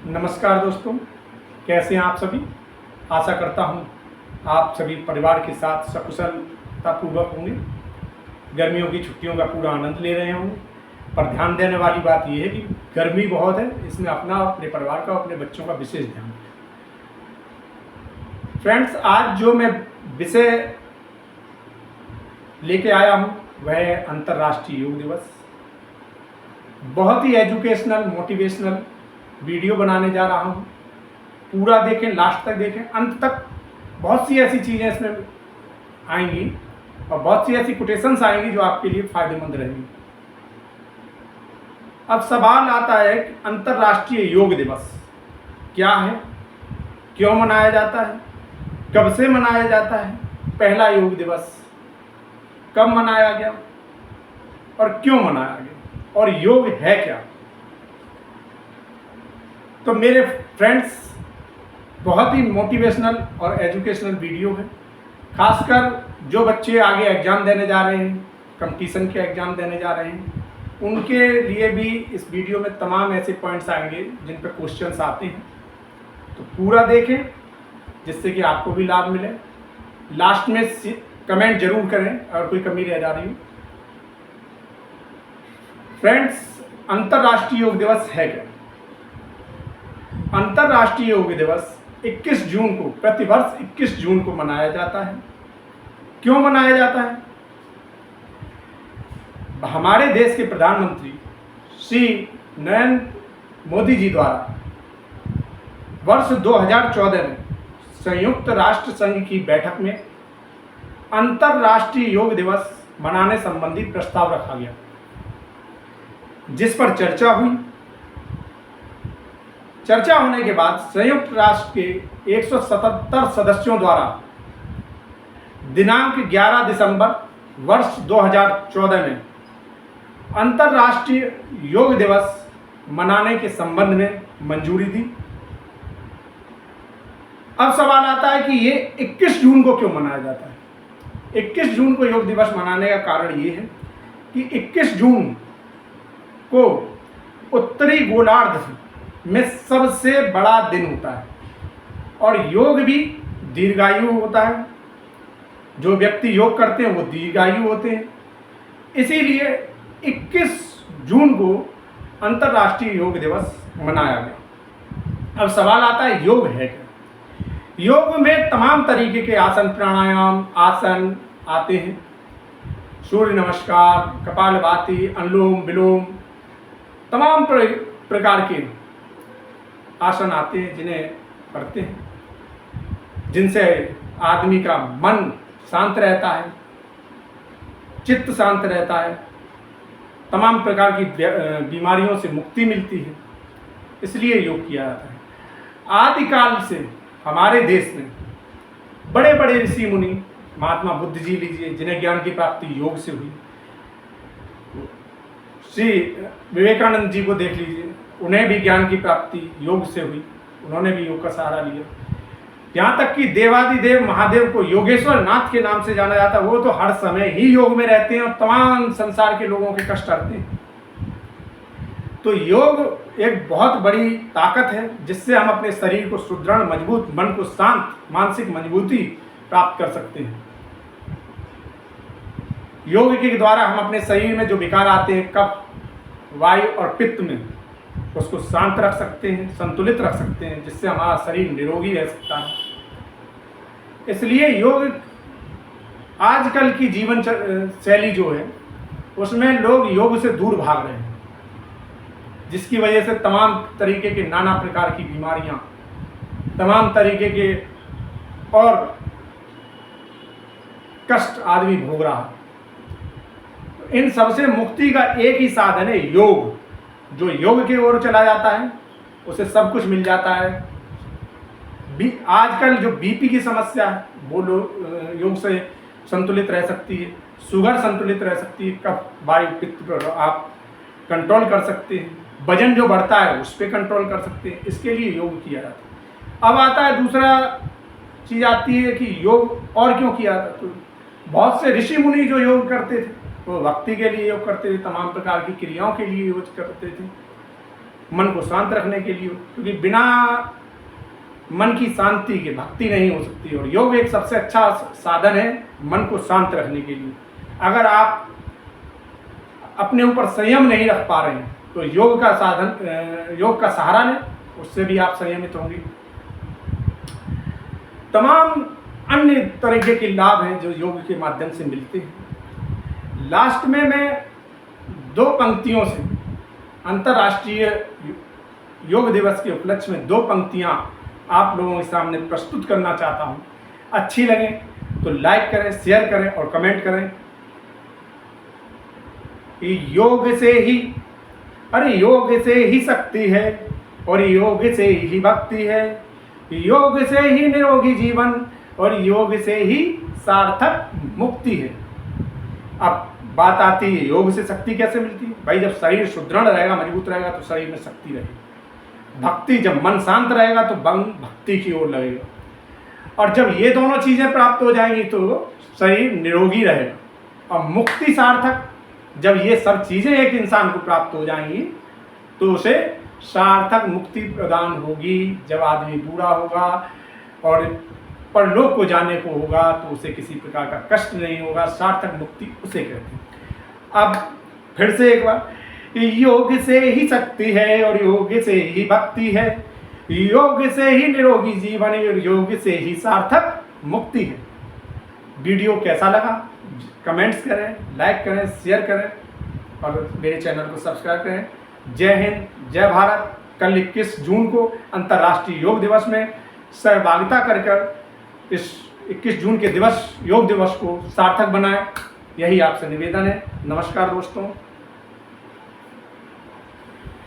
नमस्कार दोस्तों, कैसे हैं आप सभी। आशा करता हूं आप सभी परिवार के साथ सकुशलतापूर्वक होंगे, गर्मियों की छुट्टियों का पूरा आनंद ले रहे होंगे। पर ध्यान देने वाली बात यह है कि गर्मी बहुत है, इसमें अपने परिवार का, अपने बच्चों का विशेष ध्यान रखें। फ्रेंड्स, आज जो मैं विषय लेके आया हूं वह है अंतर्राष्ट्रीय योग दिवस। बहुत ही एजुकेशनल, मोटिवेशनल वीडियो बनाने जा रहा हूँ। पूरा देखें, लास्ट तक देखें, अंत तक। बहुत सी ऐसी चीज़ें इसमें आएंगी और बहुत सी ऐसी कोटेशंस आएंगी जो आपके लिए फायदेमंद रहेंगी। अब सवाल आता है कि अंतर्राष्ट्रीय योग दिवस क्या है, क्यों मनाया जाता है, कब से मनाया जाता है, पहला योग दिवस कब मनाया गया और क्यों मनाया गया, और योग है क्या। तो मेरे फ्रेंड्स, बहुत ही मोटिवेशनल और एजुकेशनल वीडियो है। खासकर जो बच्चे आगे एग्ज़ाम देने जा रहे हैं, कंपटीशन के एग्ज़ाम देने जा रहे हैं, उनके लिए भी इस वीडियो में तमाम ऐसे पॉइंट्स आएंगे जिन पर क्वेश्चंस आते हैं। तो पूरा देखें जिससे कि आपको भी लाभ मिले। लास्ट में कमेंट जरूर करें अगर कोई कमी रह जा रही हो। फ्रेंड्स, अंतर्राष्ट्रीय योग दिवस है क्या। अंतर्राष्ट्रीय योग दिवस 21 जून को, प्रतिवर्ष 21 जून को मनाया जाता है। क्यों मनाया जाता है। हमारे देश के प्रधानमंत्री श्री नरेंद्र मोदी जी द्वारा वर्ष 2014 में संयुक्त राष्ट्र संघ की बैठक में अंतर्राष्ट्रीय योग दिवस मनाने संबंधी प्रस्ताव रखा गया, जिस पर चर्चा हुई। चर्चा होने के बाद संयुक्त राष्ट्र के 177 सदस्यों द्वारा दिनांक 11 दिसंबर वर्ष 2014 में अंतर्राष्ट्रीय योग दिवस मनाने के संबंध में मंजूरी दी। अब सवाल आता है कि ये 21 जून को क्यों मनाया जाता है। 21 जून को योग दिवस मनाने का कारण ये है कि 21 जून को उत्तरी गोलार्ध में सबसे बड़ा दिन होता है और योग भी दीर्घायु होता है। जो व्यक्ति योग करते हैं वो दीर्घायु होते हैं। इसीलिए 21 जून को अंतर्राष्ट्रीय योग दिवस मनाया गया। अब सवाल आता है योग है क्या। योग में तमाम तरीके के आसन, प्राणायाम, आसन आते हैं। सूर्य नमस्कार, कपालभाति, अनुलोम विलोम, तमाम प्रकार के आसन आते हैं जिन्हें करते हैं, जिनसे आदमी का मन शांत रहता है, चित्त शांत रहता है, तमाम प्रकार की बीमारियों से मुक्ति मिलती है। इसलिए योग किया जाता है। आदिकाल से हमारे देश में बड़े बड़े ऋषि मुनि, महात्मा बुद्ध जी लीजिए, जिन्हें ज्ञान की प्राप्ति योग से हुई। श्री विवेकानंद जी को देख लीजिए, उन्हें भी ज्ञान की प्राप्ति योग से हुई, उन्होंने भी योग का सहारा लिया। यहाँ तक कि देवादिदेव महादेव को योगेश्वर नाथ के नाम से जाना जाता है। वो तो हर समय ही योग में रहते हैं और तमाम संसार के लोगों के कष्ट हरते हैं। तो योग एक बहुत बड़ी ताकत है जिससे हम अपने शरीर को सुदृढ़, मजबूत, मन को शांत, मानसिक मजबूती प्राप्त कर सकते हैं। योग के द्वारा हम अपने शरीर में जो विकार आते हैं, कफ, वायु और पित्त में, उसको शांत रख सकते हैं, संतुलित रख सकते हैं, जिससे हमारा शरीर निरोगी रह सकता है। इसलिए योग आजकल की जीवन शैली जो है उसमें लोग योग से दूर भाग रहे हैं, जिसकी वजह से तमाम तरीके के नाना प्रकार की बीमारियां, तमाम तरीके के और कष्ट आदमी भोग रहा है। तो इन सबसे मुक्ति का एक ही साधन है योग। जो योग की ओर चला जाता है उसे सब कुछ मिल जाता है। आजकल जो बीपी की समस्या है वो योग से संतुलित रह सकती है, शुगर संतुलित रह सकती है, कफ, वायु, पित्त पर आप कंट्रोल कर सकते हैं, वजन जो बढ़ता है उस पर कंट्रोल कर सकते हैं। इसके लिए योग किया जाता है। अब आता है दूसरा चीज़ आती है कि योग और क्यों किया जाता। तो बहुत से ऋषि मुनि जो योग करते थे वो भक्ति के लिए योग करते थे, तमाम प्रकार की क्रियाओं के लिए योग करते थे। मन को शांत रखने के लिए, क्योंकि बिना मन की शांति के भक्ति नहीं हो सकती। और योग एक सबसे अच्छा साधन है मन को शांत रखने के लिए। अगर आप अपने ऊपर संयम नहीं रख पा रहे हैं तो योग का सहारा लें, उससे भी आप संयमित होंगे। तमाम अन्य तरीके के लाभ हैं जो योग के माध्यम से मिलते हैं। लास्ट में मैं 2 पंक्तियों से अंतर्राष्ट्रीय योग दिवस के उपलक्ष्य में 2 पंक्तियां आप लोगों के सामने प्रस्तुत करना चाहता हूं। अच्छी लगे तो लाइक करें, शेयर करें और कमेंट करें। योग से ही, अरे योग से ही शक्ति है और योग से ही भक्ति है, योग से ही निरोगी जीवन और योग से ही सार्थक मुक्ति है। अब बात आती है योग से शक्ति कैसे मिलती है। भाई जब शरीर सुदृढ़ रहेगा, मजबूत रहेगा तो शरीर में शक्ति रहेगी। भक्ति, जब मन शांत रहेगा तो मन भक्ति की ओर लगेगा। और जब ये दोनों चीज़ें प्राप्त हो जाएंगी तो शरीर निरोगी रहेगा। और मुक्ति सार्थक, जब ये सब चीज़ें एक इंसान को प्राप्त हो जाएंगी तो उसे सार्थक मुक्ति प्रदान होगी। जब आदमी बूढ़ा होगा और परलोक को जाने को होगा तो उसे किसी प्रकार का कष्ट नहीं होगा। सार्थक मुक्ति उसे कहते हैं। अब फिर से एक बार, योग से ही शक्ति है और योग से ही भक्ति है, योग से ही निरोगी जीवन और योग से ही सार्थक मुक्ति है। वीडियो कैसा लगा कमेंट्स करें, लाइक करें, शेयर करें और मेरे चैनल को सब्सक्राइब करें। जय हिंद, जय भारत। कल 21 जून को अंतर्राष्ट्रीय योग दिवस में सहभागिता कर इस 21 जून के योग दिवस को सार्थक बनाएं, यही आपसे निवेदन है। नमस्कार दोस्तों।